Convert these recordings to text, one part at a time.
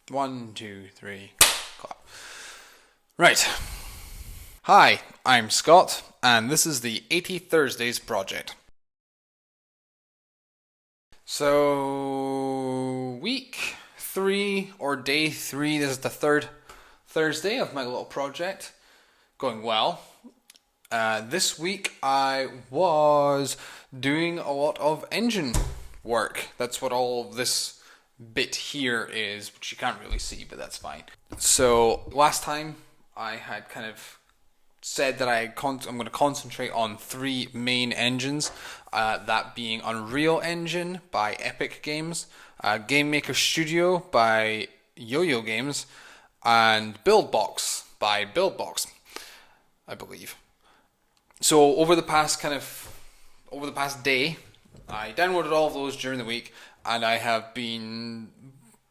1, 2, 3, clap. Right. Hi, I'm Scott, and this is the 80 Thursdays project. So, week 3 or day 3, this is the third Thursday of my little project. Going well. This week I was doing a lot of engine work. That's what all of this bit here is, which you can't really see, but that's fine. So last time I had kind of said that I'm going to concentrate on three main engines, that being Unreal Engine by Epic Games, Game Maker Studio by Yo-Yo Games, and Buildbox by Buildbox, I believe. So over the past day, I downloaded all of those during the week, and I have been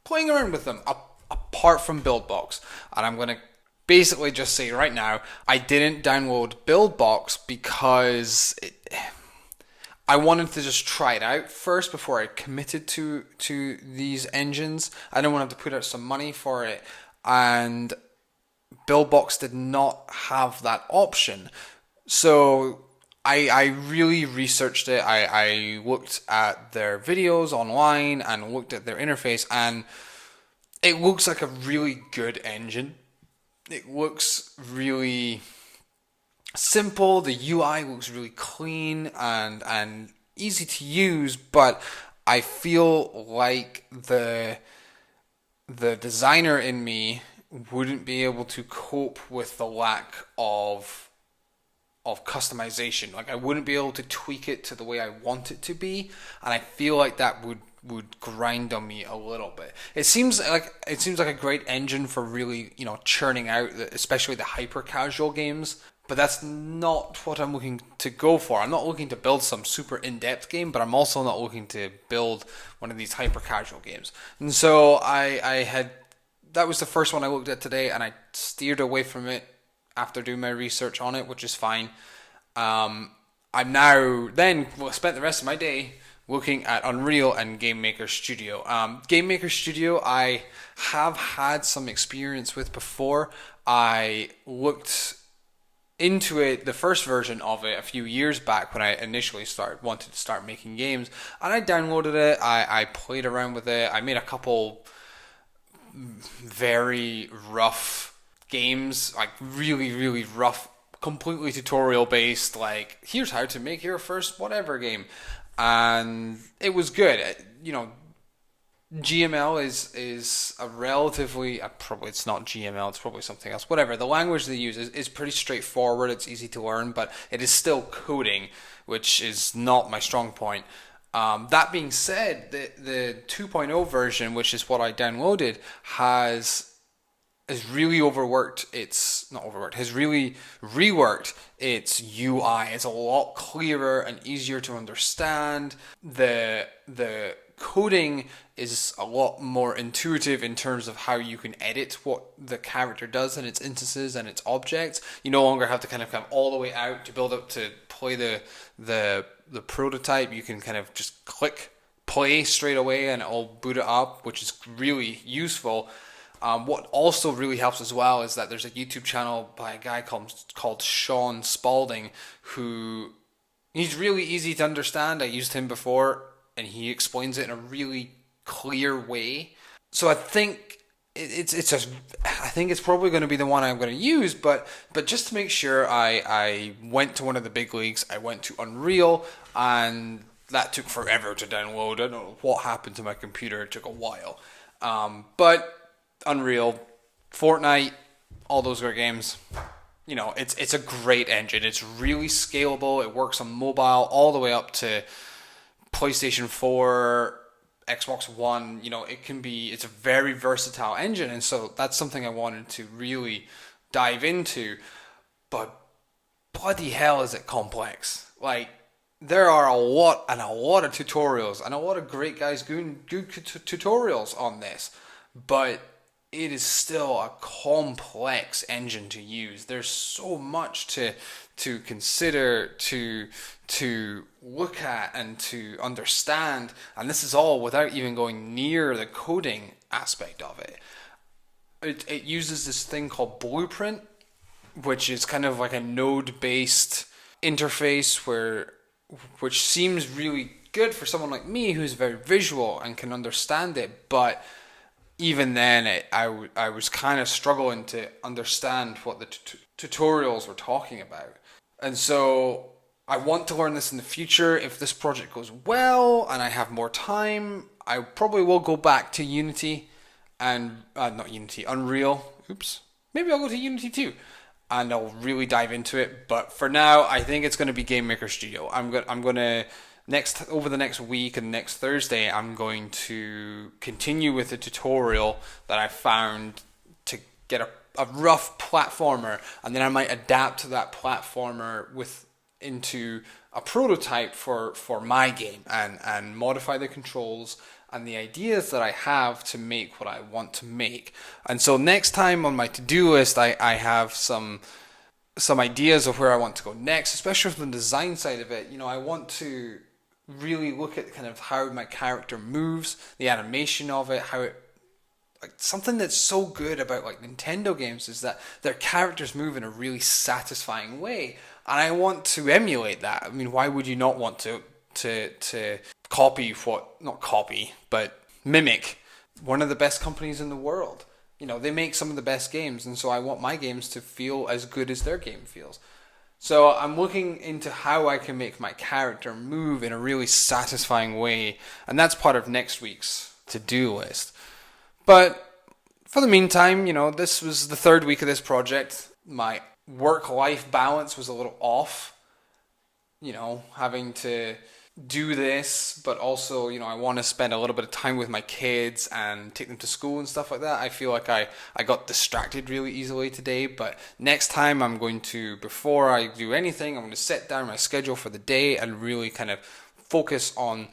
playing around with them apart from Buildbox. And I'm going to basically just say right now, I didn't download Buildbox because I wanted to just try it out first before I committed to these engines. I didn't want to have to put out some money for it, and Buildbox did not have that option. So I really researched it. I looked at their videos online and looked at their interface, and it looks like a really good engine. It looks really simple. The UI looks really clean and easy to use, but I feel like the designer in me wouldn't be able to cope with the lack of customization. Like, I wouldn't be able to tweak it to the way I want it to be, and I feel like that would grind on me a little bit. It seems like a great engine for really, churning out especially the hyper casual games, but that's not what I'm looking to go for. I'm not looking to build some super in-depth game, but I'm also not looking to build one of these hyper casual games. And so that was the first one I looked at today, and I steered away from it after doing my research on it, which is fine. I'm now spent the rest of my day looking at Unreal and Game Maker Studio. Game Maker Studio I have had some experience with before. I looked into it, the first version of it, a few years back when I initially wanted to start making games, and I downloaded it. I played around with it. I made a couple very rough games, like really, really rough, completely tutorial based, like here's how to make your first whatever game, and it was good. GML is a relatively probably it's not GML, it's probably something else. Whatever, the language they use is pretty straightforward. It's easy to learn, but it is still coding, which is not my strong point. That being said, the 2.0 version, which is what I downloaded, has really overworked. It's not overworked. Has really reworked its UI. It's a lot clearer and easier to understand. The coding is a lot more intuitive in terms of how you can edit what the character does and its instances and its objects. You no longer have to kind of come all the way out to build up to play the prototype. You can kind of just click play straight away and it'll boot it up, which is really useful. What also really helps as well is that there's a YouTube channel by a guy called Sean Spalding, who he's really easy to understand. I used him before, and he explains it in a really clear way. So I think I think it's probably going to be the one I'm going to use. But just to make sure, I went to one of the big leagues. I went to Unreal, and that took forever to download. I don't know what happened to my computer. It took a while, but Unreal, Fortnite, all those great games. It's a great engine. It's really scalable. It works on mobile all the way up to PlayStation 4, Xbox One. It's a very versatile engine, and so that's something I wanted to really dive into. But bloody hell is it complex. Like, there are a lot of tutorials and a lot of great guys doing good tutorials on this, but it is still a complex engine to use. There's so much to consider, to look at, and to understand, and this is all without even going near the coding aspect of it. It uses this thing called Blueprint, which is kind of like a node-based interface which seems really good for someone like me who's very visual and can understand it, but even then I was kind of struggling to understand what the tutorials were talking about. And so I want to learn this in the future. If this project goes well and I have more time, I probably will go back to Unity and not Unity, Unreal. Oops. Maybe I'll go to Unity too, and I'll really dive into it. But for now, I think it's going to be Game Maker Studio. I'm going to over the next week and next Thursday, I'm going to continue with the tutorial that I found to get a rough platformer, and then I might adapt that platformer into a prototype for my game and modify the controls and the ideas that I have to make what I want to make. And so next time on my to-do list, I have some ideas of where I want to go next, especially from the design side of it. I want to really look at kind of how my character moves, the animation of it, how it, like, something that's so good about like Nintendo games is that their characters move in a really satisfying way. And I want to emulate that. I mean, why would you not want to copy not copy, but mimic one of the best companies in the world? They make some of the best games, and so I want my games to feel as good as their game feels. So I'm looking into how I can make my character move in a really satisfying way, and that's part of next week's to-do list. But for the meantime, this was the third week of this project. My work-life balance was a little off, having to do this, but also, I want to spend a little bit of time with my kids and take them to school and stuff like that. I feel like I got distracted really easily today, but next time I'm going to, before I do anything, I'm going to set down my schedule for the day and really kind of focus on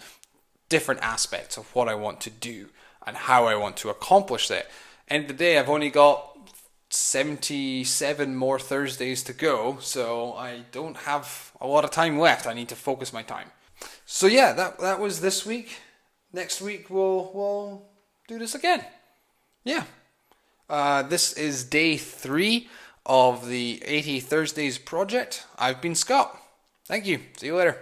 different aspects of what I want to do and how I want to accomplish that. End of the day, I've only got 77 more Thursdays to go, so I don't have a lot of time left. I need to focus my time. So yeah, that was this week. Next week we'll do this again. Yeah. This is day 3 of the 80 Thursdays project. I've been Scott. Thank you. See you later.